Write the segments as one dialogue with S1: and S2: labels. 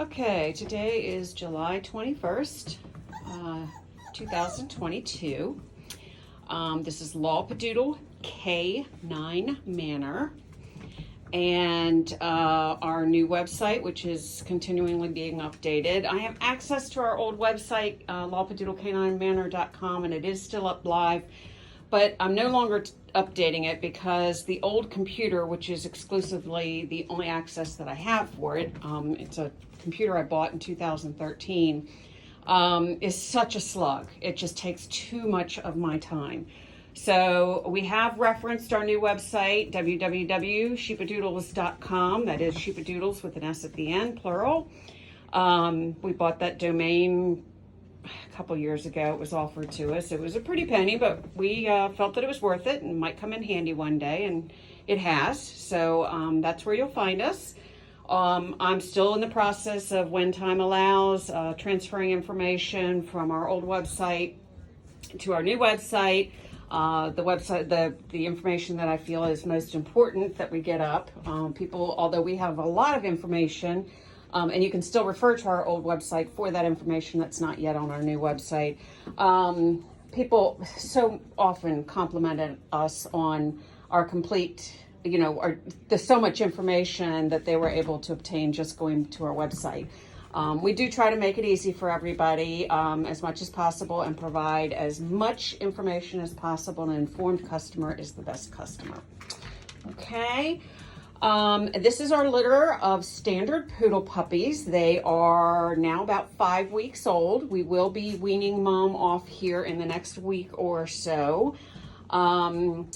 S1: Okay, today is July 21st, 2022. This is Law-Padoodle K9 Manor, and our new website, which is continually being updated. I have access to our old website, lawpadoodlek9manor.com, and it is still up live, but I'm no longer updating it because the old computer, which is exclusively the only access that I have for it, it's a computer I bought in 2013, is such a slug. It just takes too much of my time. So we have referenced our new website, www.sheepadoodles.com. That is sheepadoodles with an S at the end, plural. We bought that domain a couple years ago. It was offered to us. It was a pretty penny, but we felt that it was worth it and might come in handy one day, and it has. So that's where you'll find us. I'm still in the process of, when time allows, transferring information from our old website to our new website. The information that I feel is most important that we get up. People, although we have a lot of information, and you can still refer to our old website for that information that's not yet on our new website. People so often complimented us on our complete, there's so much information that they were able to obtain just going to our website. We do try to make it easy for everybody as much as possible and provide as much information as possible. An informed customer is the best customer. Okay. This is our litter of Standard Poodle puppies. They are now about 5 weeks old. We will be weaning Mom off here in the next week or so.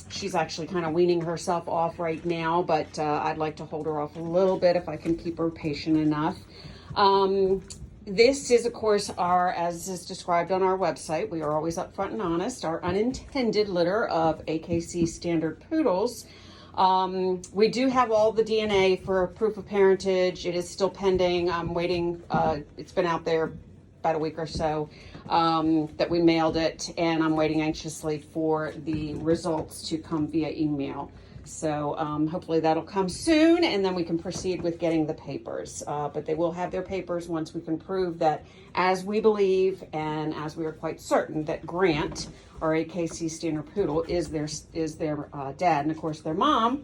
S1: She's actually kind of weaning herself off right now, but I'd like to hold her off a little bit if I can keep her patient enough. This is, of course, as is described on our website, we are always upfront and honest, our unintended litter of AKC Standard Poodles. We do have all the DNA for proof of parentage. It is still pending. I'm waiting. It's been out there about a week or so that we mailed it, and I'm waiting anxiously for the results to come via email. So hopefully that'll come soon, and then we can proceed with getting the papers. But they will have their papers once we can prove that, as we believe and as we are quite certain, that Grant, our AKC Standard Poodle, is their dad. And of course their mom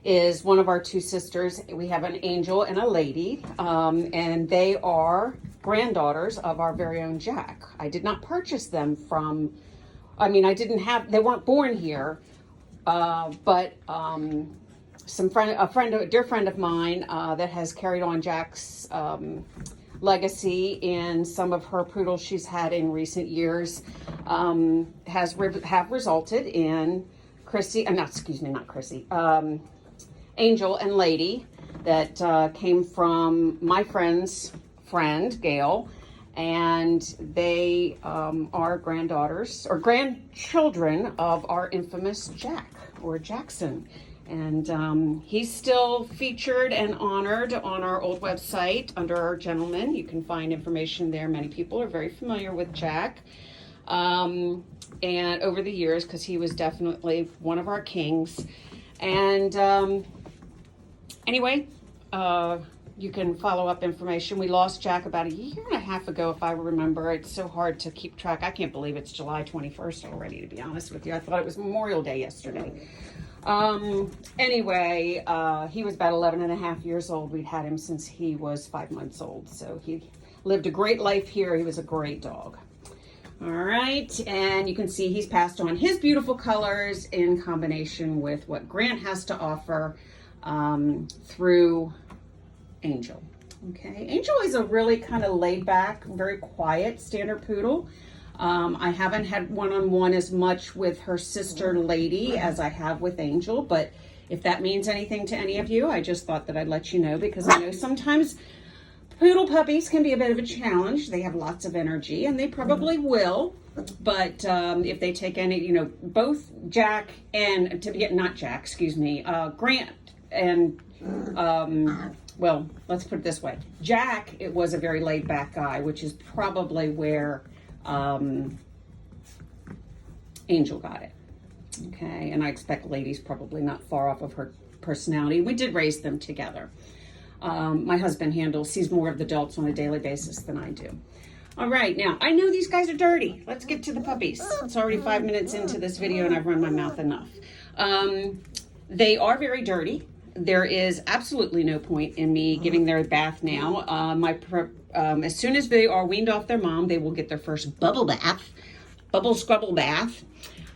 S1: is one of our two sisters. We have an Angel and a Lady, and they are granddaughters of our very own Jack. I did not purchase them they weren't born here. But a dear friend of mine that has carried on Jack's legacy in some of her poodles she's had in recent years have resulted in Angel and Lady that came from my friend's friend, Gail. And they are granddaughters or grandchildren of our infamous Jack, or Jackson. And he's still featured and honored on our old website under our gentleman. You can find information there. Many people are very familiar with Jack. And over the years, because he was definitely one of our kings. And anyway, you can follow up information. We lost Jack about a year and a half ago, if I remember. It's so hard to keep track. I can't believe it's July 21st already, to be honest with you. I thought it was Memorial Day yesterday. Anyway, he was about 11 and a half years old. We'd had him since he was 5 months old. So he lived a great life here. He was a great dog. All right, and you can see he's passed on his beautiful colors in combination with what Grant has to offer through Angel. Okay, Angel is a really kind of laid back, very quiet Standard Poodle. I haven't had one-on-one as much with her sister Lady as I have with Angel, but if that means anything to any of you, I just thought that I'd let you know, because I know sometimes poodle puppies can be a bit of a challenge. They have lots of energy, and they probably will, but if they take any, both Jack and, Grant and, well, let's put it this way. Jack, it was a very laid back guy, which is probably where Angel got it. Okay, and I expect Lady's probably not far off of her personality. We did raise them together. My husband sees more of the adults on a daily basis than I do. All right, now, I know these guys are dirty. Let's get to the puppies. It's already 5 minutes into this video and I've run my mouth enough. They are very dirty. There is absolutely no point in me giving their bath now. As soon as they are weaned off their mom, they will get their first bubble scrubble bath.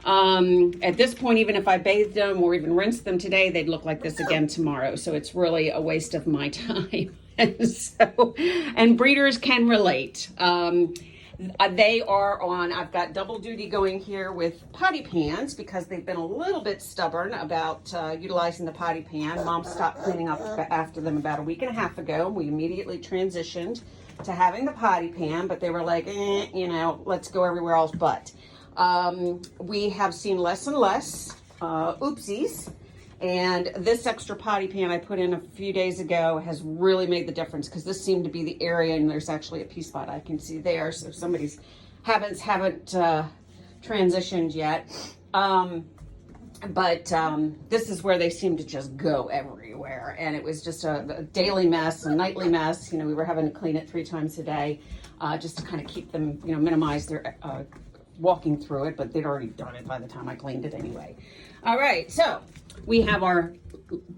S1: At this point, even if I bathed them or even rinsed them today, they'd look like this again tomorrow. So it's really a waste of my time. And breeders can relate. They are on, I've got double duty going here with potty pans because they've been a little bit stubborn about utilizing the potty pan. Mom stopped cleaning up after them about a week and a half ago. We immediately transitioned to having the potty pan, but they were like, let's go everywhere else but. We have seen less and less oopsies. And this extra potty pan I put in a few days ago has really made the difference because this seemed to be the area, and there's actually a pee spot I can see there. So somebody's haven't transitioned yet. But this is where they seem to just go everywhere. And it was just a daily mess, a nightly mess. We were having to clean it 3 times a day just to kind of keep them, minimize their walking through it. But they'd already done it by the time I cleaned it anyway. All right, so we have our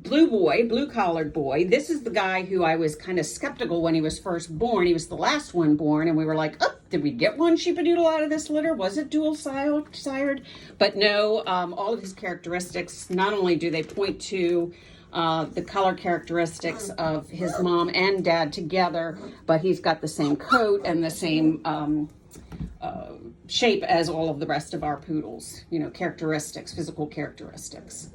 S1: blue-collared boy. This is the guy who I was kind of skeptical when he was first born. He was the last one born, and we were like, oh, did we get one sheepadoodle out of this litter? Was it dual sired? But no, all of his characteristics, not only do they point to the color characteristics of his mom and dad together, but he's got the same coat and the same shape as all of the rest of our poodles, characteristics, physical characteristics.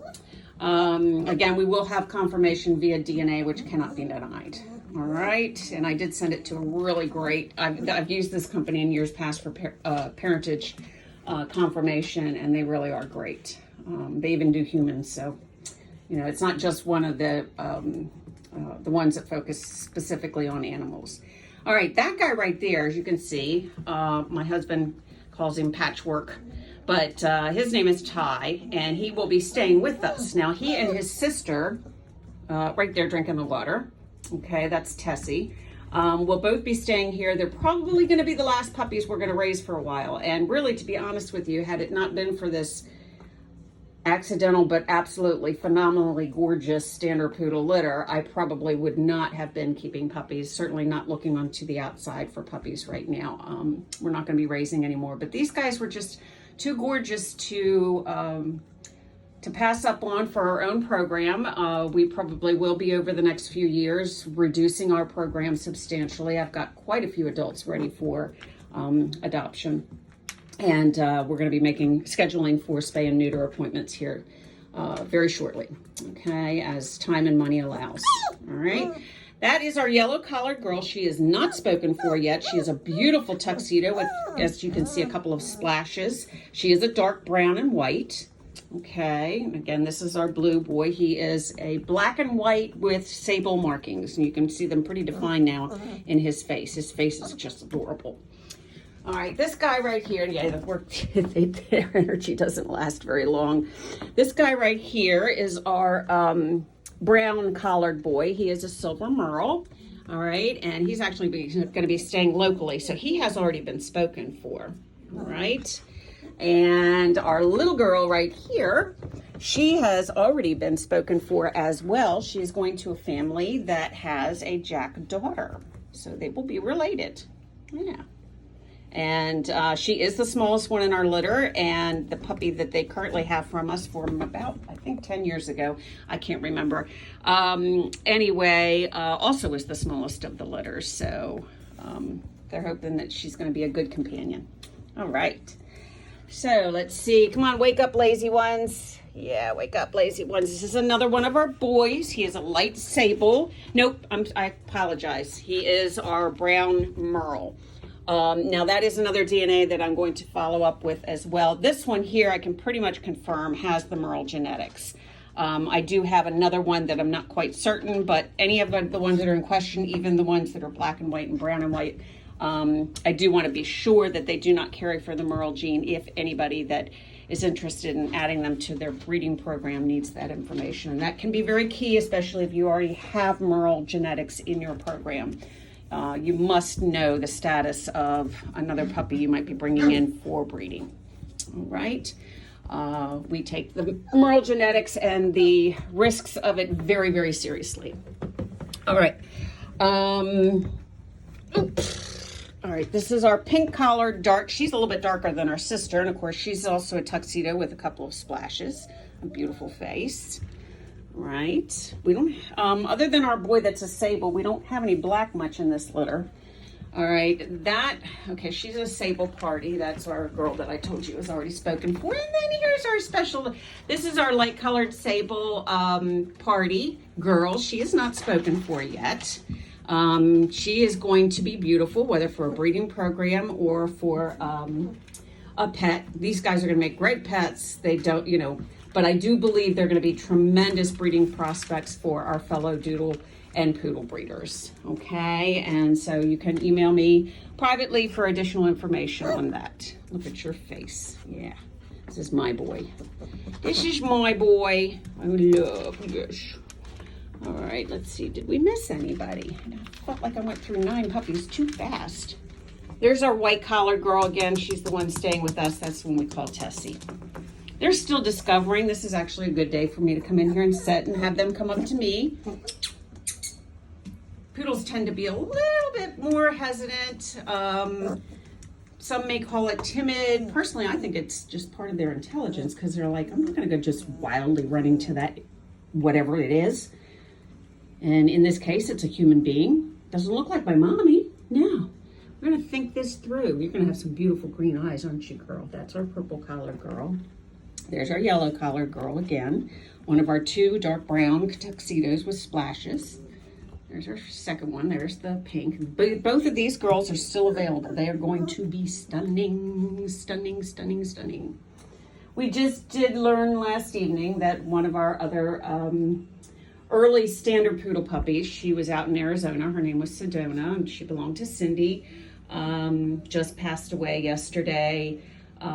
S1: Again, we will have confirmation via DNA, which cannot be denied. All right, and I did send it to a really great, I've used this company in years past for parentage confirmation, and they really are great. They even do humans, so, it's not just one of the ones that focus specifically on animals. All right, that guy right there, as you can see, my husband calls him Patchwork, but his name is Ty, and he will be staying with us. Now, he and his sister, right there drinking the water, okay, that's Tessie, will both be staying here. They're probably going to be the last puppies we're going to raise for a while. And really, to be honest with you, had it not been for this accidental but absolutely phenomenally gorgeous Standard Poodle litter, I probably would not have been keeping puppies, certainly not looking onto the outside for puppies right now. We're not going to be raising anymore, but these guys were just too gorgeous to pass up on for our own program. We probably will be, over the next few years, reducing our program substantially. I've got quite a few adults ready for adoption. And we're going to be scheduling for spay and neuter appointments here very shortly, okay, as time and money allows. All right. That is our yellow-collared girl. She is not spoken for yet. She is a beautiful tuxedo with, as you can see, a couple of splashes. She is a dark brown and white. Okay, again, this is our blue boy. He is a black and white with sable markings, and you can see them pretty defined now in his face. His face is just adorable. All right, this guy right here, yeah, their energy doesn't last very long. This guy right here is our brown collared boy. He is a silver merle, all right, and he's actually going to be staying locally, so he has already been spoken for, all right. And our little girl right here, she has already been spoken for as well. She's going to a family that has a Jack daughter, so they will be related, yeah. And she is the smallest one in our litter, and the puppy that they currently have from us from about, I think, 10 years ago, I can't remember, anyway, also is the smallest of the litters, so they're hoping that she's going to be a good companion. All right, so let's see. Come on, wake up, lazy ones. Yeah, wake up, lazy ones. This is another one of our boys. He is a light sable. Nope, I apologize. He is our brown merle. Now that is another DNA that I'm going to follow up with as well. This one here, I can pretty much confirm has the merle genetics. I do have another one that I'm not quite certain, but any of the ones that are in question, even the ones that are black and white and brown and white, I do want to be sure that they do not carry for the merle gene if anybody that is interested in adding them to their breeding program needs that information. And that can be very key, especially if you already have Merle genetics in your program. You must know the status of another puppy you might be bringing in for breeding. All right. We take the Merle genetics and the risks of it very, very seriously. All right. All right, this is our pink collared dark. She's a little bit darker than our sister, and of course she's also a tuxedo with a couple of splashes. A beautiful face. Right. We don't, other than our boy that's a sable, we don't have any black much in this litter. All right, okay, she's a sable party. That's our girl that I told you was already spoken for. And then here's our special, this is our light colored sable party girl. She is not spoken for yet. She is going to be beautiful, whether for a breeding program or for a pet. These guys are going to make great pets. They don't, but I do believe they're going to be tremendous breeding prospects for our fellow doodle and poodle breeders. Okay, and so you can email me privately for additional information on that. Look at your face. Yeah, this is my boy. This is my boy. I love this. All right, let's see. Did we miss anybody? I felt like I went through 9 puppies too fast. There's our white collared girl again. She's the one staying with us. That's the one we call Tessie. They're still discovering. This is actually a good day for me to come in here and sit and have them come up to me. Poodles tend to be a little bit more hesitant. Some may call it timid. Personally, I think it's just part of their intelligence because they're like, I'm not going to go just wildly running to that, whatever it is. And in this case, it's a human being. Doesn't look like my mommy. No. We're going to think this through. You're going to have some beautiful green eyes, aren't you, girl? That's our purple collared girl. There's our yellow collared girl again. One of our 2 dark brown tuxedos with splashes. There's our second one. There's the pink. Both of these girls are still available. They are going to be stunning, stunning, stunning, stunning. We just did learn last evening that one of our other early Standard Poodle puppies, she was out in Arizona. Her name was Sedona, and she belonged to Cindy. Just passed away yesterday.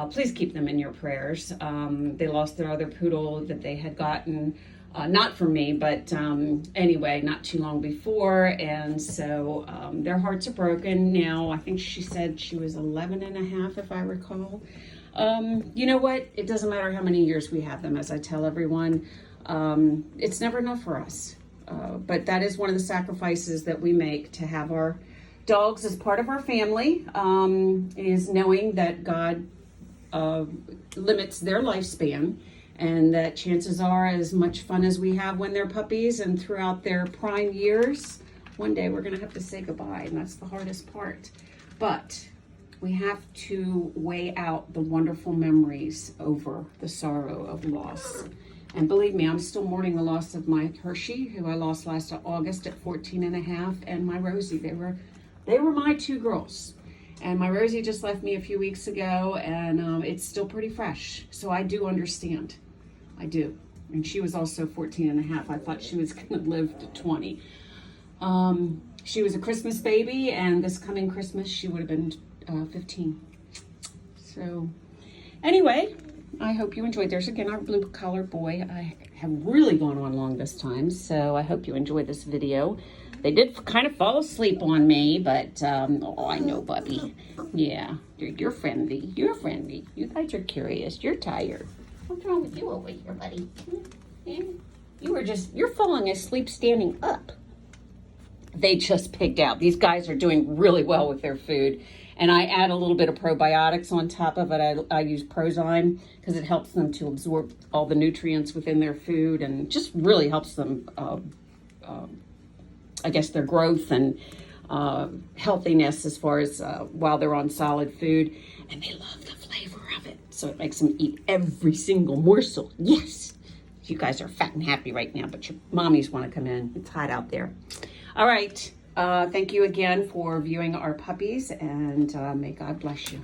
S1: Please keep them in your prayers. They lost their other poodle that they had gotten, not from me, but anyway, not too long before. And so their hearts are broken now. I think she said she was 11 and a half, if I recall. You know what? It doesn't matter how many years we have them, as I tell everyone. It's never enough for us. But that is one of the sacrifices that we make to have our dogs as part of our family, is knowing that God limits their lifespan, and that chances are, as much fun as we have when they're puppies and throughout their prime years, one day we're going to have to say goodbye, and that's the hardest part. But we have to weigh out the wonderful memories over the sorrow of loss. And believe me, I'm still mourning the loss of my Hershey, who I lost last August at 14 and a half, and my Rosie. They were my 2 girls. And my Rosie just left me a few weeks ago, and it's still pretty fresh. So I do understand. I do. And she was also 14 and a half. I thought she was going to live to 20. She was a Christmas baby, and this coming Christmas, she would have been 15. So anyway, I hope you enjoyed. There's again our blue collar boy. I have really gone on long this time, so I hope you enjoyed this video. They did kind of fall asleep on me, but oh, I know, Bubby. Yeah, you're friendly. You're friendly. You guys are curious. You're tired. What's wrong with you over here, buddy? You're falling asleep standing up. They just pigged out. These guys are doing really well with their food. And I add a little bit of probiotics on top of it. I use Prozyme because it helps them to absorb all the nutrients within their food and just really helps them, I guess, their growth and healthiness as far as while they're on solid food. And they love the flavor of it. So it makes them eat every single morsel. Yes. You guys are fat and happy right now, but your mommies want to come in. It's hot out there. All right. Thank you again for viewing our puppies, and may God bless you.